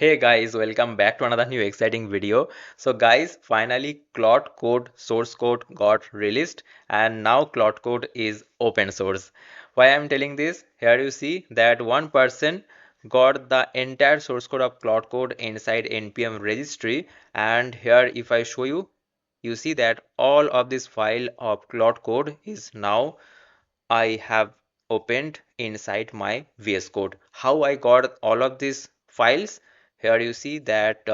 Hey guys, welcome back to another new exciting video. So guys, finally Claude Code source code got released and now Claude Code is open source. Why I'm telling this? Here you see that one person got the entire source code of Claude Code inside npm registry, and here if I show you, you see that all of this file of Claude Code is now I have opened inside my VS Code. How I got all of these files? Here you see that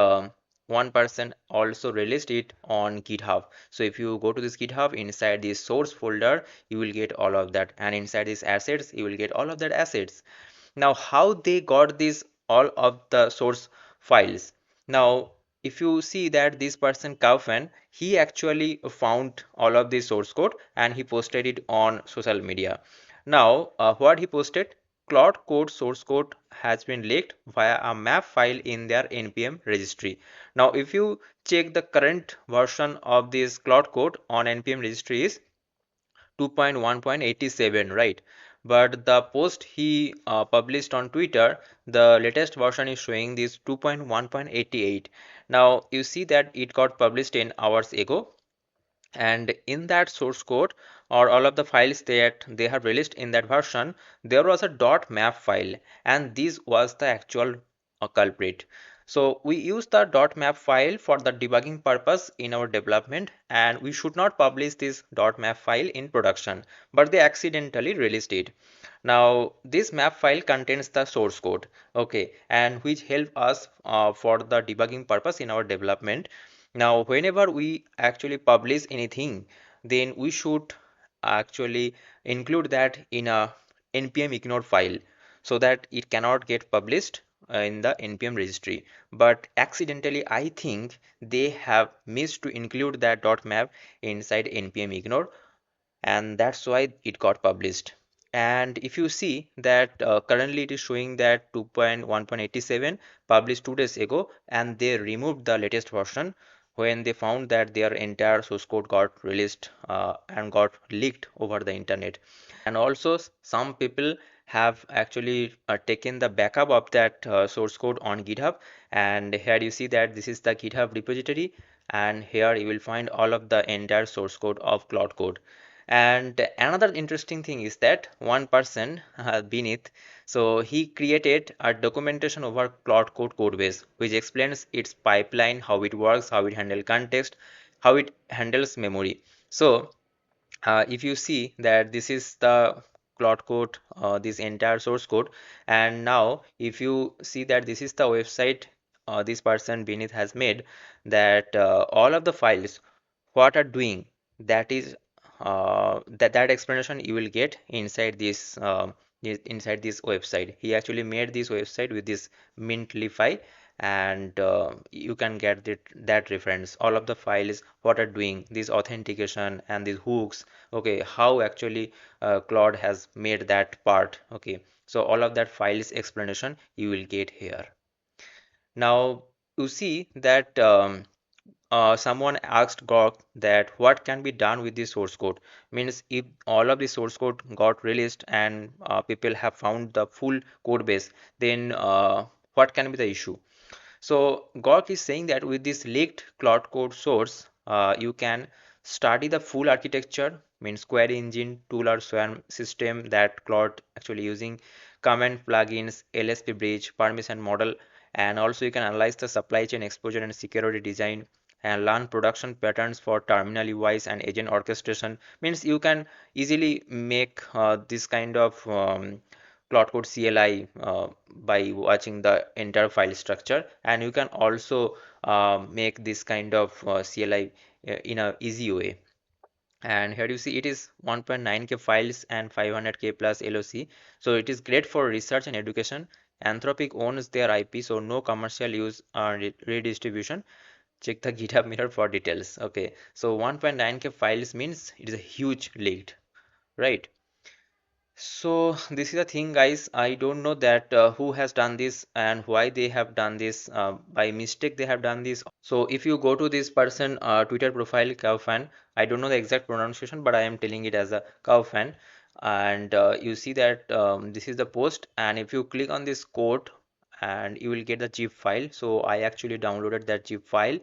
one person also released it on GitHub. So if you go to this GitHub, inside this source folder, you will get all of that, and inside these assets, you will get all of that assets. Now, how they got this all of the source files? Now, if you see that this person Kaufman, he actually found all of the source code and he posted it on social media. Now, what he posted? Claude Code source code has been leaked via a map file in their npm registry. Now, if you check the current version of this Claude Code on npm registry is 2.1.87, right? But the post he published on Twitter, the latest version is showing this 2.1.88. Now you see that it got published 10 hours ago, and in that source code or all of the files that they have released in that version, there was a .map file, and this was the actual culprit. So we use the .map file for the debugging purpose in our development, and we should not publish this .map file in production, but they accidentally released it. Now this map file contains the source code, okay, and which help us for the debugging purpose in our development. Now whenever we actually publish anything, then we should actually include that in a npm ignore file so that it cannot get published in the npm registry. But accidentally I think they have missed to include that .map inside npm ignore, and that's why it got published. And if you see that currently it is showing that 2.1.87 published 2 days ago, and they removed the latest version when they found that their entire source code got released and got leaked over the internet. And also some people have actually taken the backup of that source code on GitHub, and here you see that this is the GitHub repository, and here you will find all of the entire source code of Claude Code. And another interesting thing is that one person beneath, so he created a documentation over Claude Code Codebase, which explains its pipeline, how it works, how it handles context, how it handles memory. So if you see that this is the Claude Code, this entire source code, and now if you see that this is the website this person beneath has made, that all of the files what are doing, that is that explanation you will get inside this inside this website. He actually made this website with this mintlify, and you can get that reference, all of the files what are doing, this authentication and these hooks, okay, how actually Claude has made that part, okay. So all of that files explanation you will get here. Now you see that someone asked Grok that what can be done with the source code. Means if all of the source code got released and people have found the full code base, then what can be the issue? So Gork is saying that with this leaked Claude Code source, you can study the full architecture, means query engine, tool or swarm system that Claude actually using, command plugins, LSP bridge, permission model, and also you can analyze the supply chain exposure and security design, and learn production patterns for terminal UIs and agent orchestration. Means you can easily make this kind of Claude Code CLI by watching the entire file structure, and you can also make this kind of CLI in a easy way. And here you see it is 1.9K files and 500K plus LOC, so it is great for research and education. Anthropic owns their IP, so no commercial use or redistribution. Check the GitHub mirror for details. Okay, so 1.9K files means it is a huge leaked, right? So this is the thing, guys. I don't know that who has done this and why they have done this. By mistake, they have done this. So if you go to this person Twitter profile, Cowfan, I don't know the exact pronunciation, but I am telling it as a Cowfan, and you see that this is the post. And if you click on this quote and you will get the zip file. So I actually downloaded that zip file.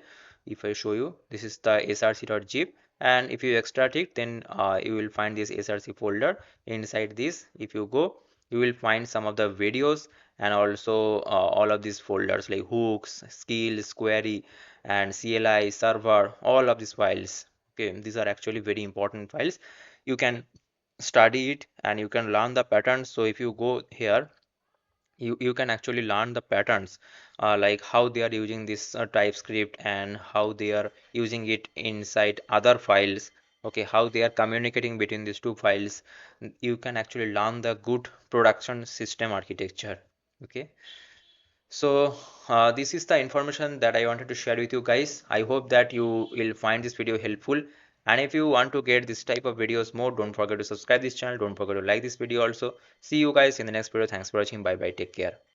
If I show you, this is the src.zip, and if you extract it, then you will find this src folder. Inside this, if you go, you will find some of the videos, and also all of these folders like hooks, skills, query, and CLI, server, all of these files. Okay, these are actually very important files. You can study it and you can learn the patterns. So if you go here, you can actually learn the patterns, like how they are using this TypeScript, and how they are using it inside other files. Okay, how they are communicating between these two files. You can actually learn the good production system architecture. Okay, so this is the information that I wanted to share with you guys. I hope that you will find this video helpful. And if you want to get this type of videos more, don't forget to subscribe this channel. Don't forget to like this video also. See you guys in the next video. Thanks for watching. Bye bye. Take care.